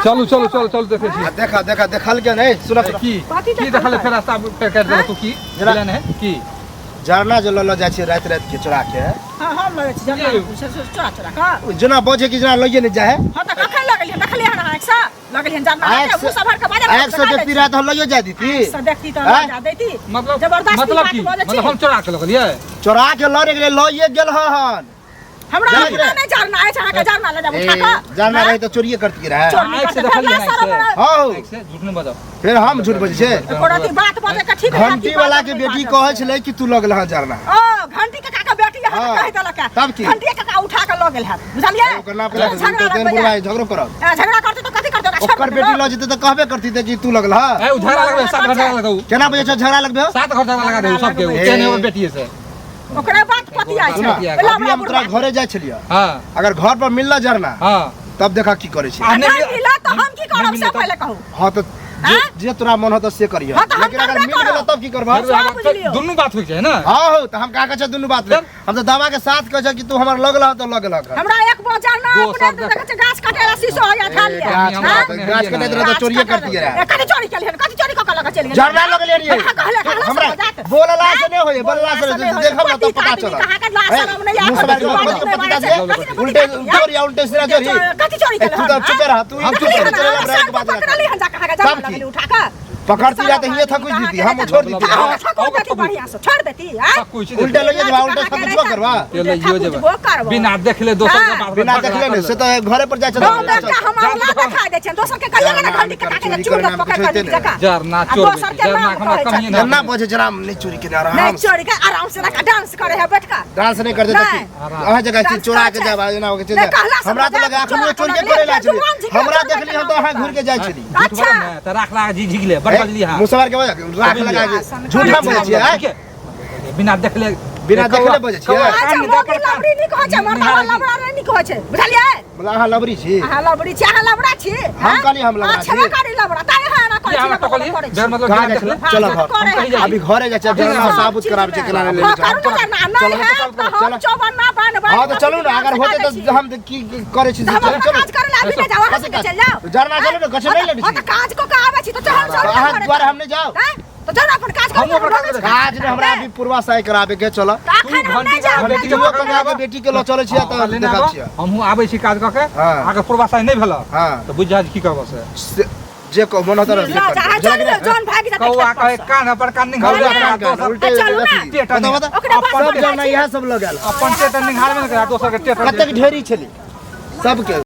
चलू चलू चलू चलू देखे छी देखा देखा देखल के नहीं सुना की देखल फेर रास्ता पे काट देला तू की प्लान है की झरना जो ल जाय छी रात रात के चोरा के हां हम लगे छी झरना चोरा चोरा का जना बजे की जना लइए नहीं जाए हां त कखन लगलिए देखलिए हन आइसा लगलिए झरना के मुंह सब भर के बाजार एक से देखती रात हम लइए जा देती से देखती त जा देती मतलब जबरदस्ती मतलब की मतलब हम चोरा के लगलिए चोरा के लरे के लइए गेल हन हमरा नहीं झरना है छहा के झरना ले जा उठा के झरना रही तो चोरिए करती रहे आंख से देखलिए ना हां से झूठ नहीं बताओ फिर हम झूठ बजे छे कोराती बात बजे के ठीक है घंटी वाला के बेटी कहै छले कि तू लगल ह झरना ओ घंटी के काका बेटी है कह देलक तब की घंटी के काका उठा के ल गेल है बुझलिए करना पड़ा तो बुढ़ाई झगड़ो करब झगड़ा करते तो कथि करते ओकर बेटी ल जेते तो कहबे करती थे कि तू लगल ह ए उधार लगबे 7 घंटा लगाऊ केना बजे छ झगड़ा लगबे 7 घंटा लगा दे सब के केने बेटी से ओकरा बात पति आइ छै अभी हम तोरा घरे जाय छलिए हां अगर घर पर मिलला झरना हां तब देखा की करे छी नहीं मिला तो हम की करब से पहले कहू हां तो जे तोरा मन हो तो से करियो लेकिन अगर मिल गेल तब की करबा दोनों बात होय छै ना हां हो त हम का कह छ दुनु बात हम तो दावा के साथ कह छ कि तू हमर लगल ह तो लगल ह हमरा एक बाजार ना अपने देखे छ गाछ काटेला शीशो या खा लिया गाछ काटे रहे तो चोरिए करती है कथि चोरी केलिए कथि चोरी क लगा चली झरना लगले रे हमरा बोलला से नहीं होय बोलला से देखब ना तो पता चल कहां के लाश हम नहीं उल्टे चोरी उल्टे सिरा चोरी कथि चोरी केलिए तू तो चुप रह तू हम चुप रह के बात कर ली हम जा कहां के झरना उठा के पकड़ती जाते ये था कुछ दीदी हम छोड़ देती बढ़िया से छोड़ देती हां उल्टे ले जवा उल्टे सब कुछ करवा ये ले यो जवा बिना देखले दोसर के बात बिना देखले ने से तो घरे पर जाय छ हम अगला दिखा दे छ दोसर के कहिया ना घंटी के काटे चूड़ पकड़ के जका झरना चोर झरना हमरा कमी ना ना बजे जरा नहीं चोरी के आराम नहीं चोरी के आराम से ना डांस करे है बैठ का डांस नहीं कर देता वहां जगह चोरा के जावा ना हो के चल हमरा तो लगा अखनी चोरी के करे ला छी हमरा देखली हम तो वहां घूर के जाय छी अच्छा त राख ला जी झिगले बड़ बजली हां मुसवार के राख लगा के झूठा बोले छी बिना देखले बजे छी लबड़ी नहीं कहै छै मरदा लबड़ा नहीं कहै छै बुझलिए बोला हां लबड़ी छी हां लबड़ी छी हां लबड़ा छी हम कहली हम लबड़ा छी अच्छा करी लबड़ा ताई हां ना कहै छी घर मतलब कहां देखले चलो घर अभी घरे जा छ जरा साबुत करावे छै केना ले चलो चौबन ना बन हां तो चलो ना अगर होते तो हम की करे छी चलो काज करे ला अभी नहीं जाओ हंस के चल जाओ जरना चलो ना गछ नहीं लेडी छी तो काज को का आवे छी तो चल हां द्वार हम नहीं जाओ तो चल अपन काज कर काज ने हमरा अभी पूर्वा साई करावे के चलो तू घंटी बेटी के करावे बेटी के ल चले छी त देखा छी हमहु आबै छी काज क के आगे पूर्वा साई नहीं भेल तो बुझा की करबो से जे को मन होता रहे जोन भाग जा कौआ कहे कान पर कान निकाल उल्टे सब जना यह सब लगल अपन टेट निकाल में दोसर के टेट कतक ढेरी छली सबके